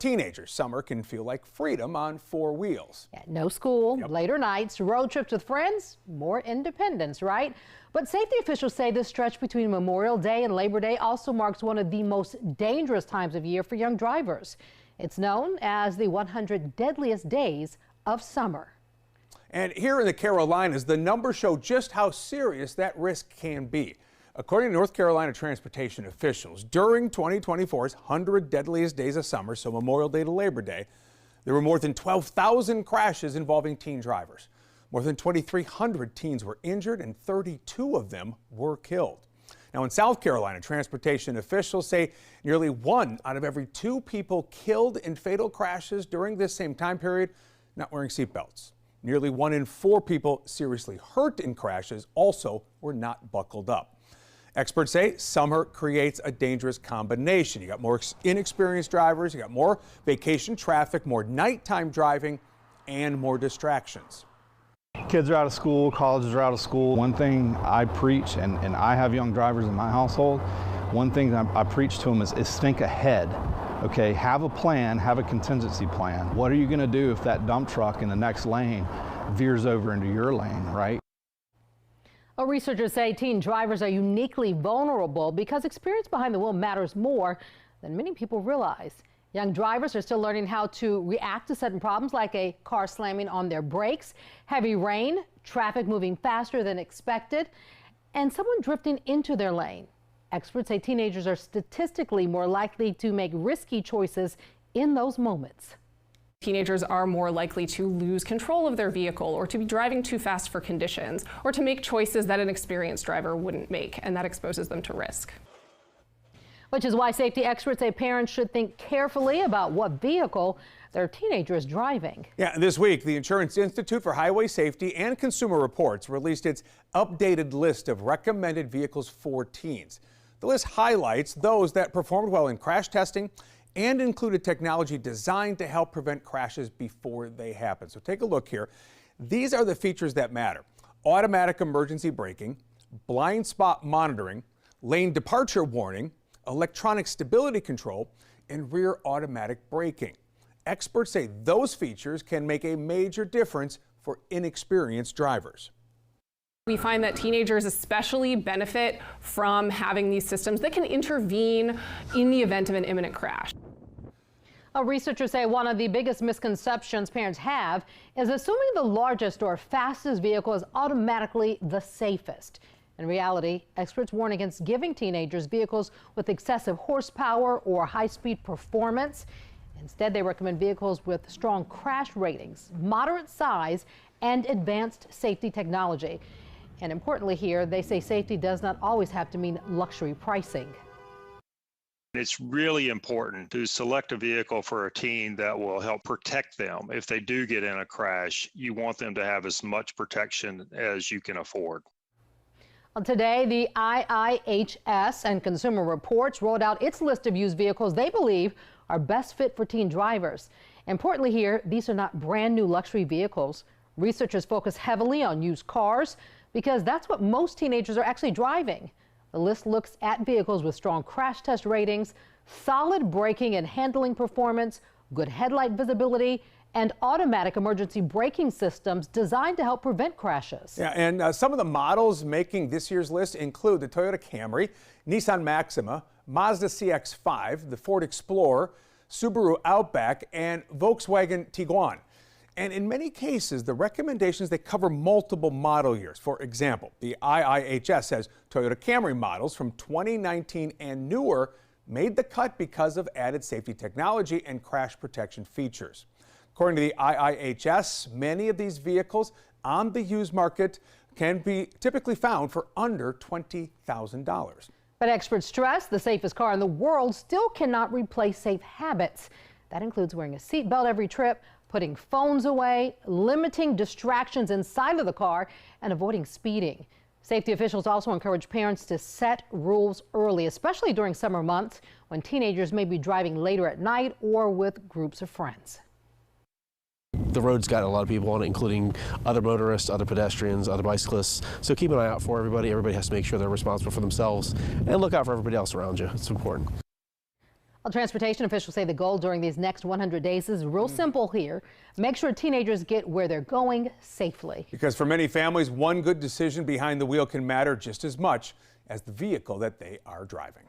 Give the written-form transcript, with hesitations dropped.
teenagers, summer can feel like freedom on four wheels. Yeah, no school, Yep. later nights, road trips with friends, more independence, right? But safety officials say this stretch between Memorial Day and Labor Day also marks one of the most dangerous times of year for young drivers. It's known as the 100 Deadliest Days of Summer. And here in the Carolinas, the numbers show just how serious that risk can be. According to North Carolina transportation officials, during 2024's 100 Deadliest Days of Summer, so Memorial Day to Labor Day, there were more than 12,000 crashes involving teen drivers. More than 2,300 teens were injured and 32 of them were killed. Now in South Carolina, transportation officials say nearly 1 out of every 2 people killed in fatal crashes during this same time period not wearing seatbelts. Nearly 1 in 4 people seriously hurt in crashes also were not buckled up. Experts say summer creates a dangerous combination. You got more inexperienced drivers, you got more vacation traffic, more nighttime driving, and more distractions. Kids are out of school, colleges are out of school. One thing I preach, and I have young drivers in my household, one thing that I preach to them is think ahead. Okay, have a plan, have a contingency plan. What are you gonna do if that dump truck in the next lane veers over into your lane, right? Well, researchers say teen drivers are uniquely vulnerable because experience behind the wheel matters more than many people realize. Young drivers are still learning how to react to sudden problems like a car slamming on their brakes, heavy rain, traffic moving faster than expected, and someone drifting into their lane. Experts say teenagers are statistically more likely to make risky choices in those moments. Teenagers are more likely to lose control of their vehicle or to be driving too fast for conditions or to make choices that an experienced driver wouldn't make, and that exposes them to risk. Which is why safety experts say parents should think carefully about what vehicle their teenager is driving. Yeah, this week, the Insurance Institute for Highway Safety and Consumer Reports released its updated list of recommended vehicles for teens. The list highlights those that performed well in crash testing and included technology designed to help prevent crashes before they happen. So take a look here. These are the features that matter: automatic emergency braking, blind spot monitoring, lane departure warning, electronic stability control, and rear automatic braking. Experts say those features can make a major difference for inexperienced drivers. We find that teenagers especially benefit from having these systems that can intervene in the event of an imminent crash. Researchers say one of the biggest misconceptions parents have is assuming the largest or fastest vehicle is automatically the safest. In reality, experts warn against giving teenagers vehicles with excessive horsepower or high-speed performance. Instead, they recommend vehicles with strong crash ratings, moderate size, and advanced safety technology. And importantly here, they say safety does not always have to mean luxury pricing. It's really important to select a vehicle for a teen that will help protect them. If they do get in a crash, you want them to have as much protection as you can afford. Well, today, the IIHS and Consumer Reports rolled out its list of used vehicles they believe are best fit for teen drivers. Importantly here, these are not brand new luxury vehicles. Researchers focus heavily on used cars because that's what most teenagers are actually driving. The list looks at vehicles with strong crash test ratings, solid braking and handling performance, good headlight visibility, and automatic emergency braking systems designed to help prevent crashes. Yeah, and some of the models making this year's list include the Toyota Camry, Nissan Maxima, Mazda CX-5, the Ford Explorer, Subaru Outback, and Volkswagen Tiguan. And in many cases, the recommendations, they cover multiple model years. For example, the IIHS says Toyota Camry models from 2019 and newer made the cut because of added safety technology and crash protection features. According to the IIHS, many of these vehicles on the used market can be typically found for under $20,000. But experts stress the safest car in the world still cannot replace safe habits. That includes wearing a seatbelt every trip, putting phones away, limiting distractions inside of the car, and avoiding speeding. Safety officials also encourage parents to set rules early, especially during summer months when teenagers may be driving later at night or with groups of friends. The road's got a lot of people on it, including other motorists, other pedestrians, other bicyclists. So keep an eye out for everybody. Everybody has to make sure they're responsible for themselves and look out for everybody else around you. It's important. Well, transportation officials say the goal during these next 100 days is real simple here. Make sure teenagers get where they're going safely. Because for many families, one good decision behind the wheel can matter just as much as the vehicle that they are driving.